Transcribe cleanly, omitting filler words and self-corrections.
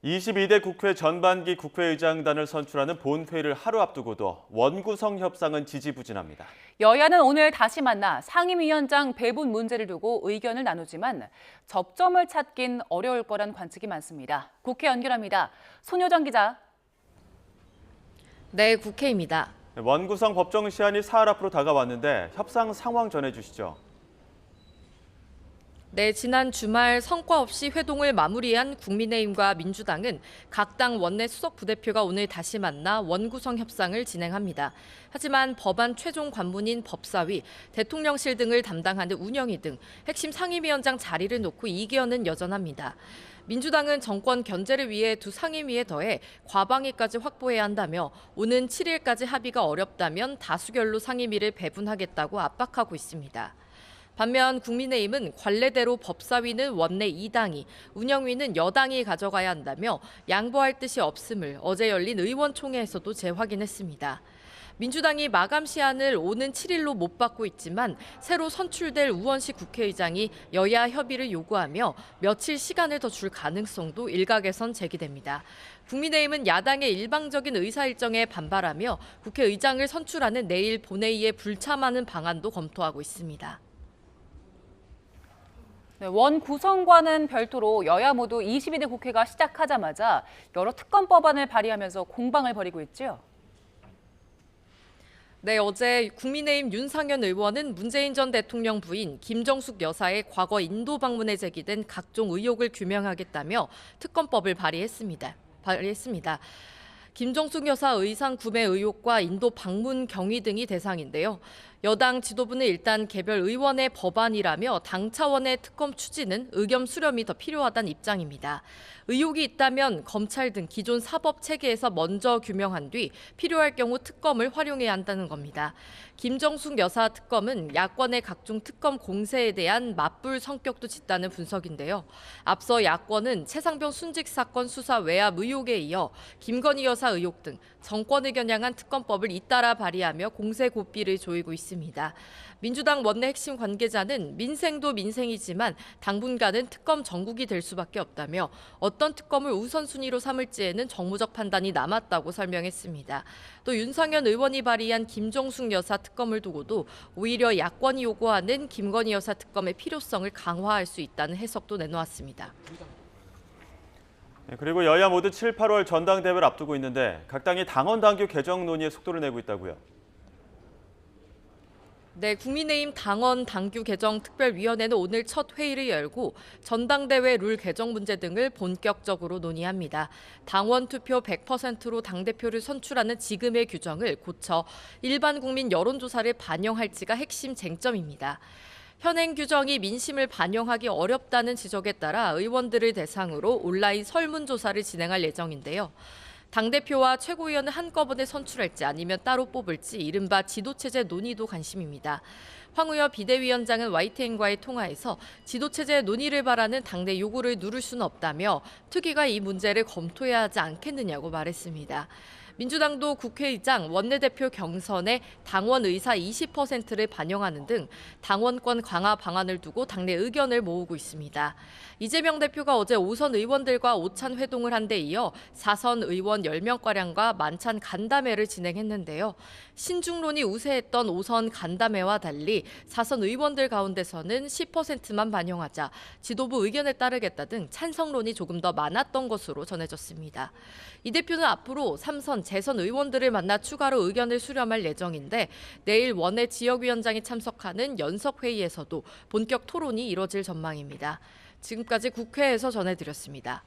22대 국회 전반기 국회의장단을 선출하는 본회의를 하루 앞두고도 원구성 협상은 지지부진합니다. 여야는 오늘 다시 만나 상임위원장 배분 문제를 두고 의견을 나누지만 접점을 찾긴 어려울 거란 관측이 많습니다. 국회 연결합니다. 손효정 기자. 네, 국회입니다. 원구성 법정 시한이 사흘 앞으로 다가왔는데 협상 상황 전해주시죠. 네, 지난 주말 성과 없이 회동을 마무리한 국민의힘과 민주당은 각 당 원내 수석 부대표가 오늘 다시 만나 원구성 협상을 진행합니다. 하지만 법안 최종 관문인 법사위, 대통령실 등을 담당하는 운영위 등 핵심 상임위원장 자리를 놓고 이견은 여전합니다. 민주당은 정권 견제를 위해 두 상임위에 더해 과방위까지 확보해야 한다며 오는 7일까지 합의가 어렵다면 다수결로 상임위를 배분하겠다고 압박하고 있습니다. 반면 국민의힘은 관례대로 법사위는 원내 2당이, 운영위는 여당이 가져가야 한다며 양보할 뜻이 없음을 어제 열린 의원총회에서도 재확인했습니다. 민주당이 마감 시한을 오는 7일로 못 받고 있지만 새로 선출될 우원식 국회의장이 여야 협의를 요구하며 며칠 시간을 더 줄 가능성도 일각에선 제기됩니다. 국민의힘은 야당의 일방적인 의사 일정에 반발하며 국회의장을 선출하는 내일 본회의에 불참하는 방안도 검토하고 있습니다. 네, 원 구성과는 별도로 여야 모두 22대 국회가 시작하자마자 여러 특검 법안을 발의하면서 공방을 벌이고 있죠. 네, 어제 국민의힘 윤상현 의원은 문재인 전 대통령 부인 김정숙 여사의 과거 인도 방문에 제기된 각종 의혹을 규명하겠다며 특검법을 발의했습니다. 김정숙 여사 의상 구매 의혹과 인도 방문 경위 등이 대상인데요. 여당 지도부는 일단 개별 의원의 법안이라며 당 차원의 특검 추진은 의견 수렴이 더 필요하다는 입장입니다. 의혹이 있다면 검찰 등 기존 사법 체계에서 먼저 규명한 뒤 필요할 경우 특검을 활용해야 한다는 겁니다. 김정숙 여사 특검은 야권의 각종 특검 공세에 대한 맞불 성격도 짙다는 분석인데요. 앞서 야권은 최상병 순직 사건 수사 외압 의혹에 이어 김건희 여사 의혹 등 정권을 겨냥한 특검법을 잇따라 발의하며 공세 고삐를 조이고 있습니다. 민주당 원내 핵심 관계자는 민생도 민생이지만 당분간은 특검 정국이 될 수밖에 없다며 어떤 특검을 우선순위로 삼을지에는 정무적 판단이 남았다고 설명했습니다. 또 윤상현 의원이 발의한 김정숙 여사 특검을 두고도 오히려 야권이 요구하는 김건희 여사 특검의 필요성을 강화할 수 있다는 해석도 내놓았습니다. 그리고 여야 모두 7, 8월 전당대회를 앞두고 있는데 각 당이 당원 당규 개정 논의에 속도를 내고 있다고요. 네, 국민의힘 당원 당규 개정 특별위원회는 오늘 첫 회의를 열고 전당대회 룰 개정 문제 등을 본격적으로 논의합니다. 당원 투표 100%로 당대표를 선출하는 지금의 규정을 고쳐 일반 국민 여론조사를 반영할지가 핵심 쟁점입니다. 현행 규정이 민심을 반영하기 어렵다는 지적에 따라 의원들을 대상으로 온라인 설문조사를 진행할 예정인데요. 당대표와 최고위원을 한꺼번에 선출할지 아니면 따로 뽑을지 이른바 지도체제 논의도 관심입니다. 황우여 비대위원장은 YTN과의 통화에서 지도체제 논의를 바라는 당내 요구를 누를 수는 없다며 특위가 이 문제를 검토해야 하지 않겠느냐고 말했습니다. 민주당도 국회의장, 원내대표 경선에 당원 의사 20%를 반영하는 등 당원권 강화 방안을 두고 당내 의견을 모으고 있습니다. 이재명 대표가 어제 5선 의원들과 오찬 회동을 한 데 이어 4선 의원 10명가량과 만찬 간담회를 진행했는데요. 신중론이 우세했던 5선 간담회와 달리 4선 의원들 가운데서는 10%만 반영하자 지도부 의견에 따르겠다 등 찬성론이 조금 더 많았던 것으로 전해졌습니다. 이 대표는 앞으로 3선 재선 의원들을 만나 추가로 의견을 수렴할 예정인데 내일 원외 지역위원장이 참석하는 연석회의에서도 본격 토론이 이뤄질 전망입니다. 지금까지 국회에서 전해드렸습니다.